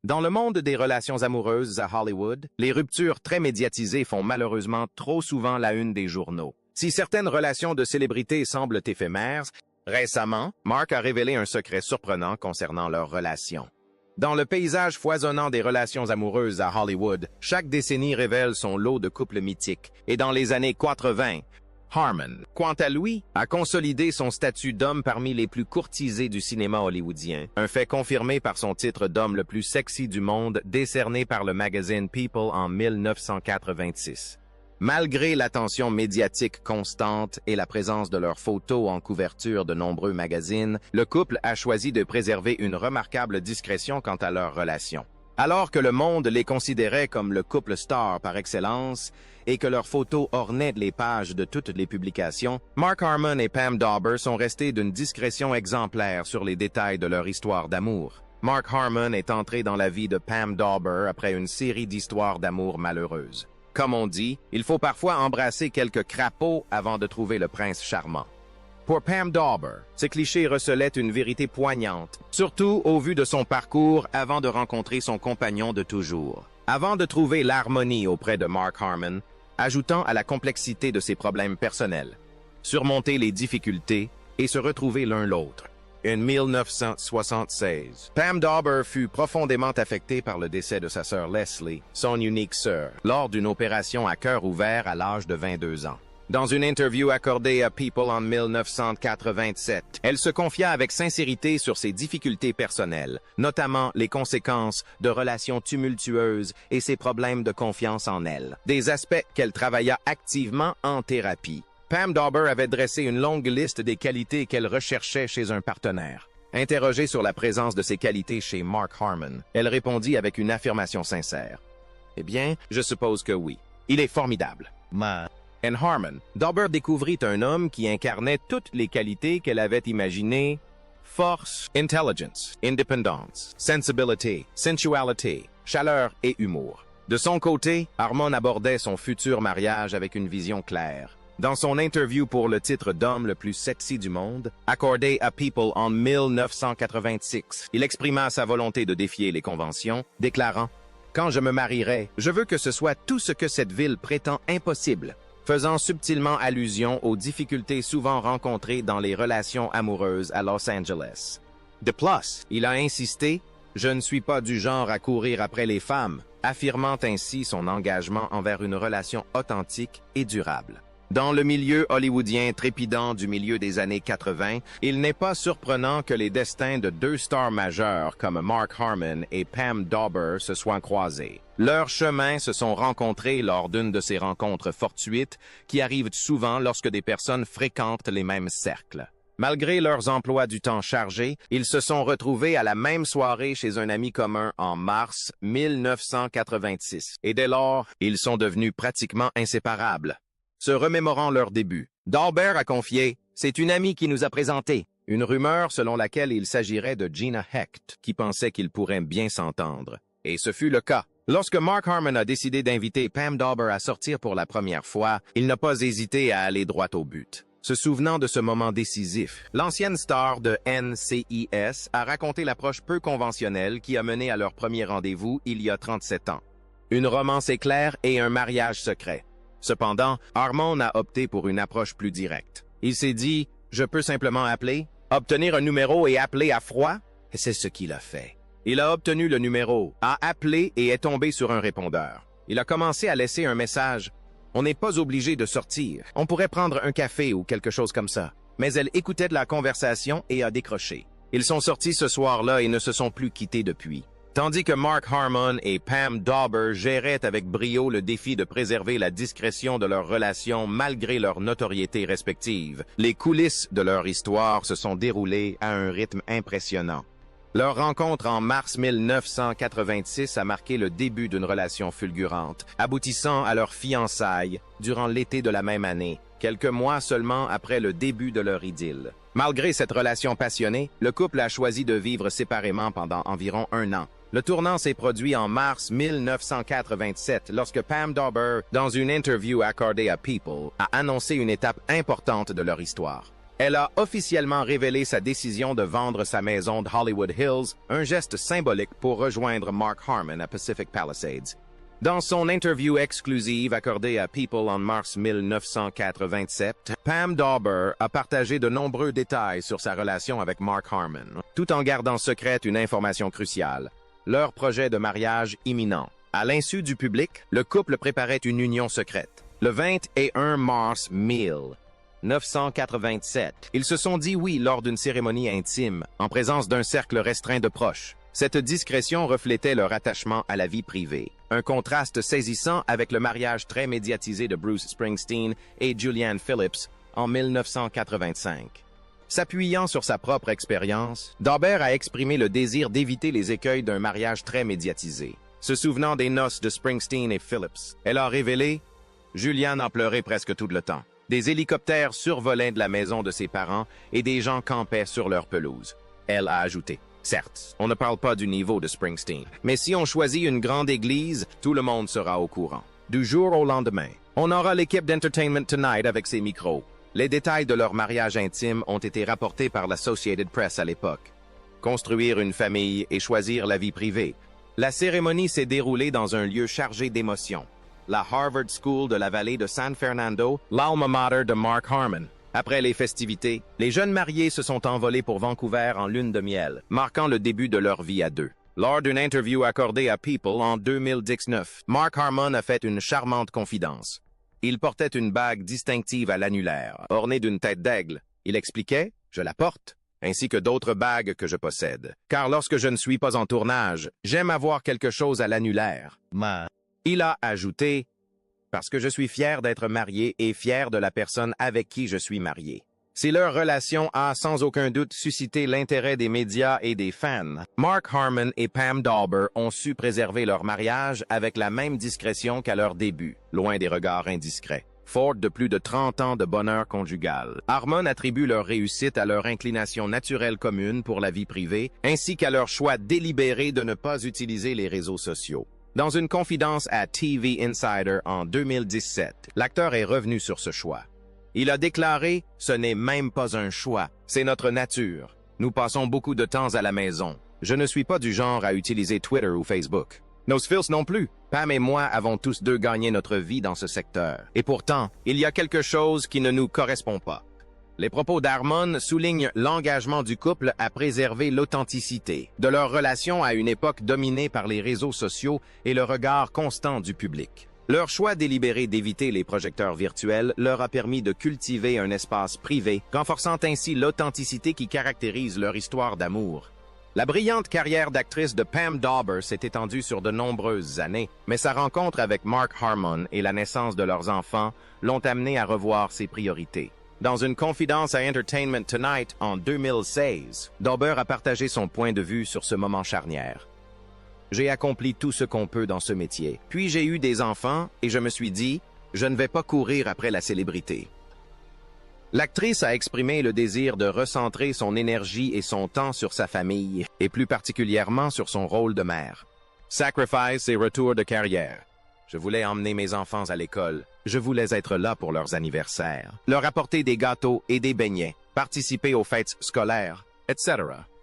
Dans le monde des relations amoureuses à Hollywood, les ruptures très médiatisées font malheureusement trop souvent la une des journaux. Si certaines relations de célébrités semblent éphémères, récemment, Mark a révélé un secret surprenant concernant leur relation. Dans le paysage foisonnant des relations amoureuses à Hollywood, chaque décennie révèle son lot de couples mythiques, et dans les années 80, Harmon, quant à lui, a consolidé son statut d'homme parmi les plus courtisés du cinéma hollywoodien, un fait confirmé par son titre d'homme le plus sexy du monde décerné par le magazine People en 1986. Malgré l'attention médiatique constante et la présence de leurs photos en couverture de nombreux magazines, le couple a choisi de préserver une remarquable discrétion quant à leur relation. Alors que le monde les considérait comme le couple star par excellence et que leurs photos ornaient les pages de toutes les publications, Mark Harmon et Pam Dawber sont restés d'une discrétion exemplaire sur les détails de leur histoire d'amour. Mark Harmon est entré dans la vie de Pam Dawber après une série d'histoires d'amour malheureuses. Comme on dit, il faut parfois embrasser quelques crapauds avant de trouver le prince charmant. Pour Pam Dawber, ce cliché recelait une vérité poignante, surtout au vu de son parcours avant de rencontrer son compagnon de toujours. Avant de trouver l'harmonie auprès de Mark Harmon, ajoutant à la complexité de ses problèmes personnels, surmonter les difficultés et se retrouver l'un l'autre. En 1976, Pam Dawber fut profondément affectée par le décès de sa sœur Leslie, son unique sœur, lors d'une opération à cœur ouvert à l'âge de 22 ans. Dans une interview accordée à People en 1987, elle se confia avec sincérité sur ses difficultés personnelles, notamment les conséquences de relations tumultueuses et ses problèmes de confiance en elle, des aspects qu'elle travailla activement en thérapie. Pam Dawber avait dressé une longue liste des qualités qu'elle recherchait chez un partenaire. Interrogée sur la présence de ces qualités chez Mark Harmon, elle répondit avec une affirmation sincère. « Eh bien, je suppose que oui. Il est formidable. » En Harmon, Dawber découvrit un homme qui incarnait toutes les qualités qu'elle avait imaginées: force, intelligence, independence, sensibility, sensualité, chaleur et humour. De son côté, Harmon abordait son futur mariage avec une vision claire. Dans son interview pour le titre d'homme le plus sexy du monde, accordé à People en 1986, il exprima sa volonté de défier les conventions, déclarant « Quand je me marierai, je veux que ce soit tout ce que cette ville prétend impossible », faisant subtilement allusion aux difficultés souvent rencontrées dans les relations amoureuses à Los Angeles. De plus, il a insisté « Je ne suis pas du genre à courir après les femmes », affirmant ainsi son engagement envers une relation authentique et durable. Dans le milieu hollywoodien trépidant du milieu des années 80, il n'est pas surprenant que les destins de deux stars majeures comme Mark Harmon et Pam Dawber se soient croisés. Leurs chemins se sont rencontrés lors d'une de ces rencontres fortuites qui arrivent souvent lorsque des personnes fréquentent les mêmes cercles. Malgré leurs emplois du temps chargés, ils se sont retrouvés à la même soirée chez un ami commun en mars 1986. Et dès lors, ils sont devenus pratiquement inséparables. Se remémorant leur début, Dawber a confié « C'est une amie qui nous a présentés », une rumeur selon laquelle il s'agirait de Gina Hecht, qui pensait qu'ils pourraient bien s'entendre. Et ce fut le cas. Lorsque Mark Harmon a décidé d'inviter Pam Dawber à sortir pour la première fois, il n'a pas hésité à aller droit au but. Se souvenant de ce moment décisif, l'ancienne star de NCIS a raconté l'approche peu conventionnelle qui a mené à leur premier rendez-vous il y a 37 ans. Une romance éclair et un mariage secret. Cependant, Harmon a opté pour une approche plus directe. Il s'est dit « Je peux simplement appeler, obtenir un numéro et appeler à froid ?» Et c'est ce qu'il a fait. Il a obtenu le numéro, a appelé et est tombé sur un répondeur. Il a commencé à laisser un message. On n'est pas obligé de sortir. On pourrait prendre un café ou quelque chose comme ça. Mais elle écoutait de la conversation et a décroché. Ils sont sortis ce soir-là et ne se sont plus quittés depuis. Tandis que Mark Harmon et Pam Dawber géraient avec brio le défi de préserver la discrétion de leur relation malgré leur notoriété respective, les coulisses de leur histoire se sont déroulées à un rythme impressionnant. Leur rencontre en mars 1986 a marqué le début d'une relation fulgurante, aboutissant à leur fiançailles durant l'été de la même année, quelques mois seulement après le début de leur idylle. Malgré cette relation passionnée, le couple a choisi de vivre séparément pendant environ 1 an. Le tournant s'est produit en mars 1987 lorsque Pam Dawber, dans une interview accordée à People, a annoncé une étape importante de leur histoire. Elle a officiellement révélé sa décision de vendre sa maison de Hollywood Hills, un geste symbolique pour rejoindre Mark Harmon à Pacific Palisades. Dans son interview exclusive accordée à People en mars 1987, Pam Dawber a partagé de nombreux détails sur sa relation avec Mark Harmon, tout en gardant secrète une information cruciale, leur projet de mariage imminent. À l'insu du public, le couple préparait une union secrète. Le 21 mars 1987, ils se sont dit oui lors d'une cérémonie intime, en présence d'un cercle restreint de proches. Cette discrétion reflétait leur attachement à la vie privée, un contraste saisissant avec le mariage très médiatisé de Bruce Springsteen et Julianne Phillips en 1985. S'appuyant sur sa propre expérience, Dawber a exprimé le désir d'éviter les écueils d'un mariage très médiatisé. Se souvenant des noces de Springsteen et Phillips, elle a révélé « Julianne en pleurait presque tout le temps. Des hélicoptères survolaient de la maison de ses parents et des gens campaient sur leur pelouse. » Elle a ajouté. Certes, on ne parle pas du niveau de Springsteen, mais si on choisit une grande église, tout le monde sera au courant. Du jour au lendemain, on aura l'équipe d'Entertainment Tonight avec ses micros. Les détails de leur mariage intime ont été rapportés par l'Associated Press à l'époque. Construire une famille et choisir la vie privée. La cérémonie s'est déroulée dans un lieu chargé d'émotions. La Harvard School de la vallée de San Fernando, l'alma mater de Mark Harmon. Après les festivités, les jeunes mariés se sont envolés pour Vancouver en lune de miel, marquant le début de leur vie à deux. Lors d'une interview accordée à People en 2019, Mark Harmon a fait une charmante confidence. Il portait une bague distinctive à l'annulaire, ornée d'une tête d'aigle. Il expliquait « Je la porte », ainsi que d'autres bagues que je possède. Car lorsque je ne suis pas en tournage, j'aime avoir quelque chose à l'annulaire. Il a ajouté « Parce que je suis fier d'être marié et fier de la personne avec qui je suis marié. » Si leur relation a sans aucun doute suscité l'intérêt des médias et des fans, Mark Harmon et Pam Dawber ont su préserver leur mariage avec la même discrétion qu'à leur début, loin des regards indiscrets. Fort de plus de 30 ans de bonheur conjugal, Harmon attribue leur réussite à leur inclination naturelle commune pour la vie privée, ainsi qu'à leur choix délibéré de ne pas utiliser les réseaux sociaux. Dans une confidence à TV Insider en 2017, l'acteur est revenu sur ce choix. Il a déclaré « Ce n'est même pas un choix, c'est notre nature. Nous passons beaucoup de temps à la maison. Je ne suis pas du genre à utiliser Twitter ou Facebook. Nos fils non plus. Pam et moi avons tous deux gagné notre vie dans ce secteur. Et pourtant, il y a quelque chose qui ne nous correspond pas. » Les propos d'Harmon soulignent l'engagement du couple à préserver l'authenticité de leur relation à une époque dominée par les réseaux sociaux et le regard constant du public. Leur choix délibéré d'éviter les projecteurs virtuels leur a permis de cultiver un espace privé, renforçant ainsi l'authenticité qui caractérise leur histoire d'amour. La brillante carrière d'actrice de Pam Dawber s'est étendue sur de nombreuses années, mais sa rencontre avec Mark Harmon et la naissance de leurs enfants l'ont amenée à revoir ses priorités. Dans une confidence à Entertainment Tonight en 2016, Dawber a partagé son point de vue sur ce moment charnière. « J'ai accompli tout ce qu'on peut dans ce métier. Puis j'ai eu des enfants et je me suis dit, je ne vais pas courir après la célébrité. » L'actrice a exprimé le désir de recentrer son énergie et son temps sur sa famille, et plus particulièrement sur son rôle de mère. Sacrifice et retour de carrière. Je voulais emmener mes enfants à l'école. Je voulais être là pour leurs anniversaires, leur apporter des gâteaux et des beignets, participer aux fêtes scolaires, etc.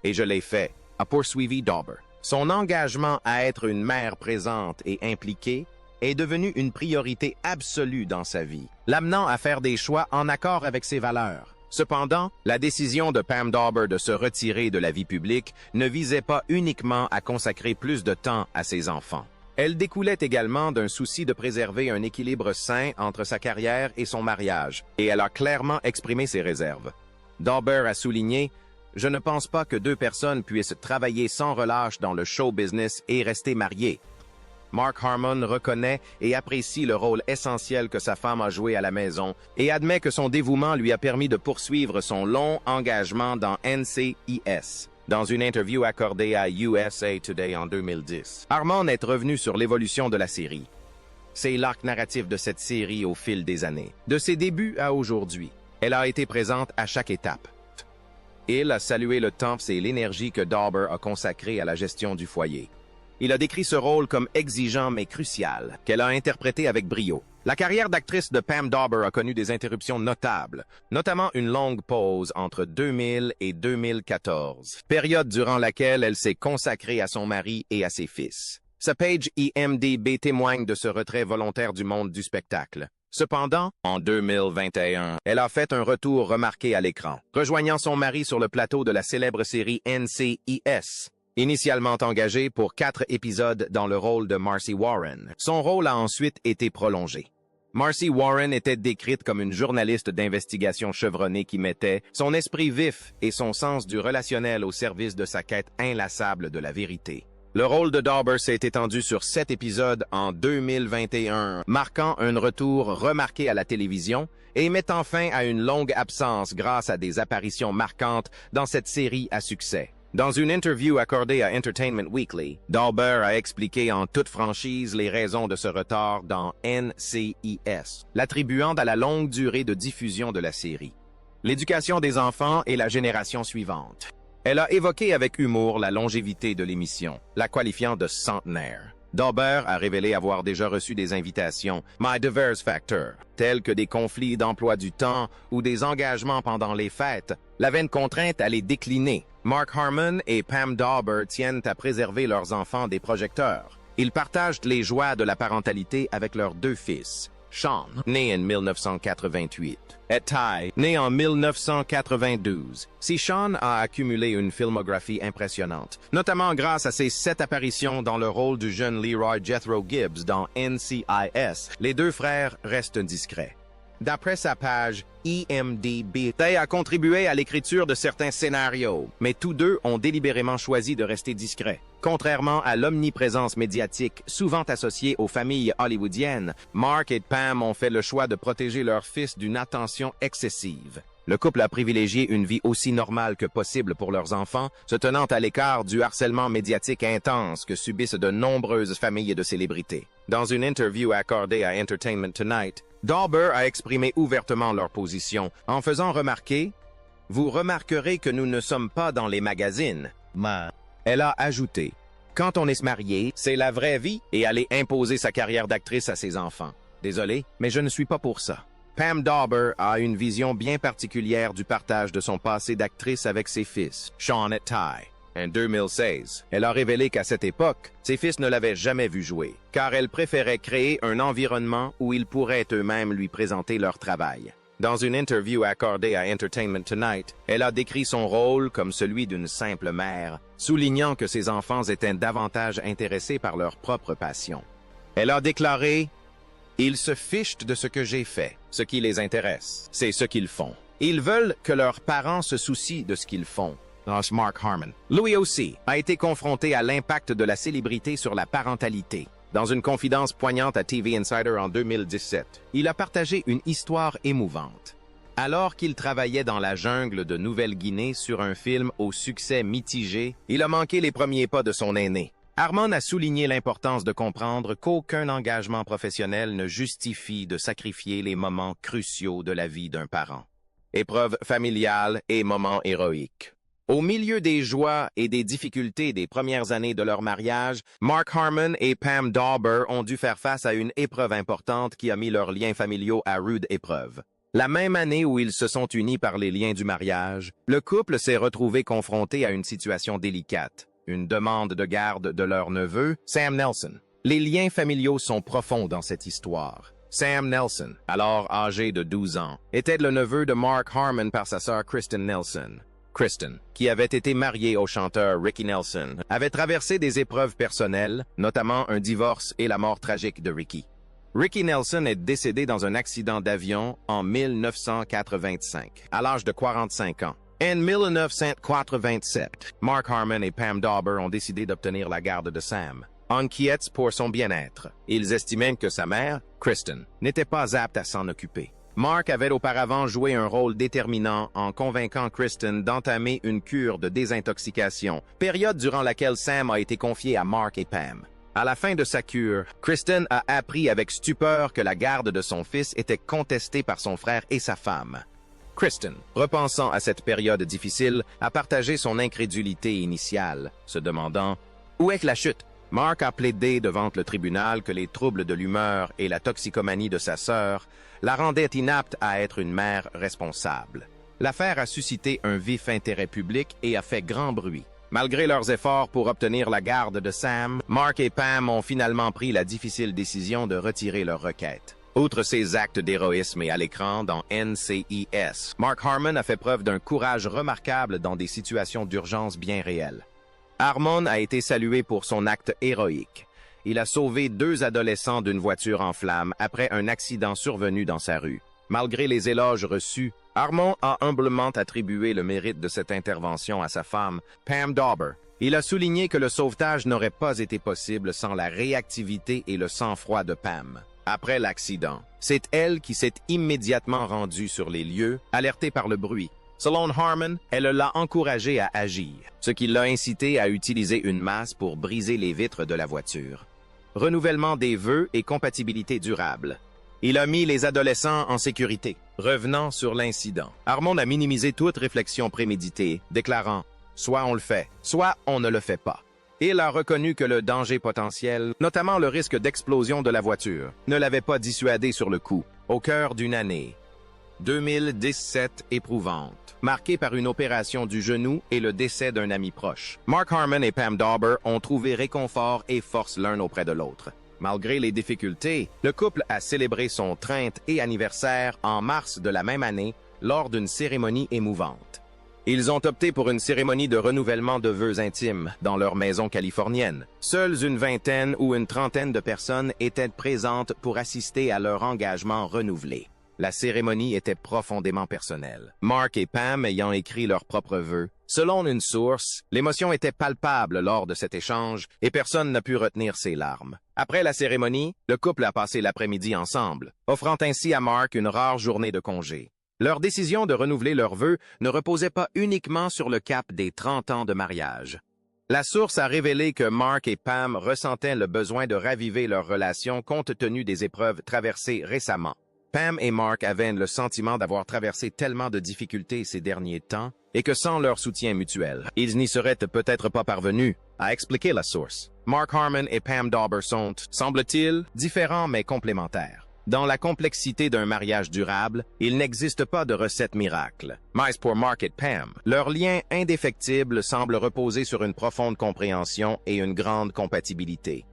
Et je l'ai fait, a poursuivi Dawber. Son engagement à être une mère présente et impliquée est devenu une priorité absolue dans sa vie, l'amenant à faire des choix en accord avec ses valeurs. Cependant, la décision de Pam Dawber de se retirer de la vie publique ne visait pas uniquement à consacrer plus de temps à ses enfants. Elle découlait également d'un souci de préserver un équilibre sain entre sa carrière et son mariage, et elle a clairement exprimé ses réserves. Dawber a souligné « Je ne pense pas que deux personnes puissent travailler sans relâche dans le show business et rester mariées. » Mark Harmon reconnaît et apprécie le rôle essentiel que sa femme a joué à la maison et admet que son dévouement lui a permis de poursuivre son long engagement dans NCIS. Dans une interview accordée à USA Today en 2010, Harmon est revenu sur l'évolution de la série. C'est l'arc narratif de cette série au fil des années. De ses débuts à aujourd'hui, elle a été présente à chaque étape. Il a salué le temps et l'énergie que Dawber a consacré à la gestion du foyer. Il a décrit ce rôle comme exigeant mais crucial, qu'elle a interprété avec brio. La carrière d'actrice de Pam Dawber a connu des interruptions notables, notamment une longue pause entre 2000 et 2014, période durant laquelle elle s'est consacrée à son mari et à ses fils. Sa page IMDb témoigne de ce retrait volontaire du monde du spectacle. Cependant, en 2021, elle a fait un retour remarqué à l'écran, rejoignant son mari sur le plateau de la célèbre série NCIS. Initialement engagée pour 4 épisodes dans le rôle de Marcy Warren, son rôle a ensuite été prolongé. Marcy Warren était décrite comme une journaliste d'investigation chevronnée qui mettait son esprit vif et son sens du relationnel au service de sa quête inlassable de la vérité. Le rôle de Dawber s'est étendu sur 7 épisodes en 2021, marquant un retour remarqué à la télévision et mettant fin à une longue absence grâce à des apparitions marquantes dans cette série à succès. Dans une interview accordée à Entertainment Weekly, Dawber a expliqué en toute franchise les raisons de ce retard dans NCIS, l'attribuant à la longue durée de diffusion de la série. L'éducation des enfants et la génération suivante. Elle a évoqué avec humour la longévité de l'émission, la qualifiant de centenaire. Dawber a révélé avoir déjà reçu des invitations My Diverse Factor, tels que des conflits d'emploi du temps ou des engagements pendant les fêtes. L'avait une contrainte à les décliner. Mark Harmon et Pam Dawber tiennent à préserver leurs enfants des projecteurs. Ils partagent les joies de la parentalité avec leurs 2 fils. Sean, né en 1988, et Ty, né en 1992. Si Sean a accumulé une filmographie impressionnante, notamment grâce à ses 7 apparitions dans le rôle du jeune Leroy Jethro Gibbs dans NCIS, les 2 frères restent discrets. D'après sa page IMDb, Tay a contribué à l'écriture de certains scénarios, mais tous 2 ont délibérément choisi de rester discrets. Contrairement à l'omniprésence médiatique souvent associée aux familles hollywoodiennes, Mark et Pam ont fait le choix de protéger leur fils d'une attention excessive. Le couple a privilégié une vie aussi normale que possible pour leurs enfants, se tenant à l'écart du harcèlement médiatique intense que subissent de nombreuses familles de célébrités. Dans une interview accordée à Entertainment Tonight, Dawber a exprimé ouvertement leur position en faisant remarquer « Vous remarquerez que nous ne sommes pas dans les magazines. » Elle a ajouté « Quand on est marié, c'est la vraie vie et aller imposer sa carrière d'actrice à ses enfants. Désolé, mais je ne suis pas pour ça. » Pam Dawber a une vision bien particulière du partage de son passé d'actrice avec ses fils, Sean et Ty. En 2016, elle a révélé qu'à cette époque, ses fils ne l'avaient jamais vu jouer, car elle préférait créer un environnement où ils pourraient eux-mêmes lui présenter leur travail. Dans une interview accordée à Entertainment Tonight, elle a décrit son rôle comme celui d'une simple mère, soulignant que ses enfants étaient davantage intéressés par leur propre passion. Elle a déclaré « Ils se fichent de ce que j'ai fait. Ce qui les intéresse, c'est ce qu'ils font. Ils veulent que leurs parents se soucient de ce qu'ils font. » Mark Harmon. Lui aussi a été confronté à l'impact de la célébrité sur la parentalité. Dans une confidence poignante à TV Insider en 2017, il a partagé une histoire émouvante. Alors qu'il travaillait dans la jungle de Nouvelle-Guinée sur un film au succès mitigé, il a manqué les premiers pas de son aîné. Harmon a souligné l'importance de comprendre qu'aucun engagement professionnel ne justifie de sacrifier les moments cruciaux de la vie d'un parent. Épreuves familiales et moments héroïques. Au milieu des joies et des difficultés des premières années de leur mariage, Mark Harmon et Pam Dawber ont dû faire face à une épreuve importante qui a mis leurs liens familiaux à rude épreuve. La même année où ils se sont unis par les liens du mariage, le couple s'est retrouvé confronté à une situation délicate, une demande de garde de leur neveu, Sam Nelson. Les liens familiaux sont profonds dans cette histoire. Sam Nelson, alors âgé de 12 ans, était le neveu de Mark Harmon par sa sœur Kristen Nelson. Kristen, qui avait été mariée au chanteur Ricky Nelson, avait traversé des épreuves personnelles, notamment un divorce et la mort tragique de Ricky. Ricky Nelson est décédé dans un accident d'avion en 1985, à l'âge de 45 ans. En 1987, Mark Harmon et Pam Dawber ont décidé d'obtenir la garde de Sam. Inquiets pour son bien-être, ils estimaient que sa mère, Kristen, n'était pas apte à s'en occuper. Mark avait auparavant joué un rôle déterminant en convainquant Kristen d'entamer une cure de désintoxication, période durant laquelle Sam a été confié à Mark et Pam. À la fin de sa cure, Kristen a appris avec stupeur que la garde de son fils était contestée par son frère et sa femme. Kristen, repensant à cette période difficile, a partagé son incrédulité initiale, se demandant « Où est la chute ?» Mark a plaidé devant le tribunal que les troubles de l'humeur et la toxicomanie de sa sœur la rendaient inapte à être une mère responsable. L'affaire a suscité un vif intérêt public et a fait grand bruit. Malgré leurs efforts pour obtenir la garde de Sam, Mark et Pam ont finalement pris la difficile décision de retirer leur requête. Outre ses actes d'héroïsme et à l'écran dans NCIS, Mark Harmon a fait preuve d'un courage remarquable dans des situations d'urgence bien réelles. Harmon a été salué pour son acte héroïque. Il a sauvé 2 adolescents d'une voiture en flammes après un accident survenu dans sa rue. Malgré les éloges reçus, Harmon a humblement attribué le mérite de cette intervention à sa femme, Pam Dawber. Il a souligné que le sauvetage n'aurait pas été possible sans la réactivité et le sang-froid de Pam. Après l'accident, c'est elle qui s'est immédiatement rendue sur les lieux, alertée par le bruit. Selon Harmon, elle l'a encouragé à agir, ce qui l'a incité à utiliser une masse pour briser les vitres de la voiture. Renouvellement des vœux et compatibilité durable. Il a mis les adolescents en sécurité. Revenant sur l'incident, Harmon a minimisé toute réflexion préméditée, déclarant « soit on le fait, soit on ne le fait pas ». Il a reconnu que le danger potentiel, notamment le risque d'explosion de la voiture, ne l'avait pas dissuadé sur le coup, au cœur d'une année 2017 éprouvante, marquée par une opération du genou et le décès d'un ami proche. Mark Harmon et Pam Dawber ont trouvé réconfort et force l'un auprès de l'autre. Malgré les difficultés, le couple a célébré son 30e et anniversaire en mars de la même année lors d'une cérémonie émouvante. Ils ont opté pour une cérémonie de renouvellement de vœux intimes dans leur maison californienne. Seules une vingtaine ou une trentaine de personnes étaient présentes pour assister à leur engagement renouvelé. La cérémonie était profondément personnelle. Mark et Pam ayant écrit leurs propres vœux. Selon une source, l'émotion était palpable lors de cet échange et personne n'a pu retenir ses larmes. Après la cérémonie, le couple a passé l'après-midi ensemble, offrant ainsi à Mark une rare journée de congé. Leur décision de renouveler leurs vœux ne reposait pas uniquement sur le cap des 30 ans de mariage. La source a révélé que Mark et Pam ressentaient le besoin de raviver leur relation compte tenu des épreuves traversées récemment. Pam et Mark avaient le sentiment d'avoir traversé tellement de difficultés ces derniers temps et que sans leur soutien mutuel, ils n'y seraient peut-être pas parvenus, a expliqué la source. Mark Harmon et Pam Dawber sont, semble-t-il, différents mais complémentaires. Dans la complexité d'un mariage durable, il n'existe pas de recette miracle. Mais pour Mark et Pam, leur lien indéfectible semble reposer sur une profonde compréhension et une grande compatibilité.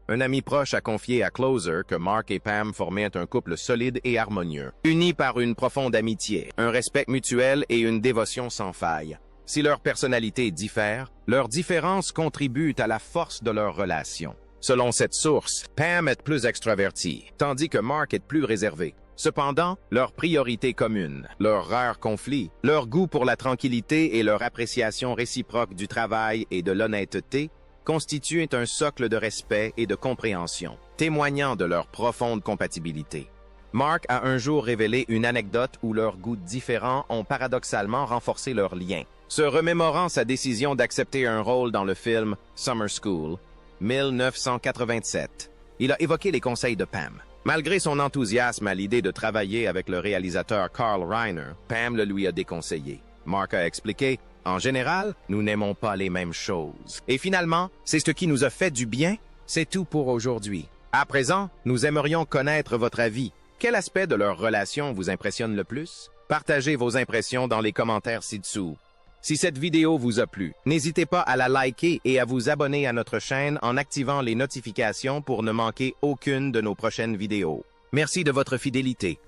Un ami proche a confié à Closer que Mark et Pam formaient un couple solide et harmonieux, unis par une profonde amitié, un respect mutuel et une dévotion sans faille. Si leurs personnalités diffèrent, leurs différences contribuent à la force de leur relation. Selon cette source, Pam est plus extravertie, tandis que Mark est plus réservé. Cependant, leurs priorités communes, leurs rares conflits, leur goût pour la tranquillité et leur appréciation réciproque du travail et de l'honnêteté constituent un socle de respect et de compréhension, témoignant de leur profonde compatibilité. Mark a un jour révélé une anecdote où leurs goûts différents ont paradoxalement renforcé leur lien. Se remémorant sa décision d'accepter un rôle dans le film Summer School, 1987, il a évoqué les conseils de Pam. Malgré son enthousiasme à l'idée de travailler avec le réalisateur Carl Reiner, Pam le lui a déconseillé. Mark a expliqué « En général, nous n'aimons pas les mêmes choses. Et finalement, c'est ce qui nous a fait du bien. C'est tout pour aujourd'hui. À présent, nous aimerions connaître votre avis. Quel aspect de leur relation vous impressionne le plus? Partagez vos impressions dans les commentaires ci-dessous. Si cette vidéo vous a plu, n'hésitez pas à la liker et à vous abonner à notre chaîne en activant les notifications pour ne manquer aucune de nos prochaines vidéos. Merci de votre fidélité.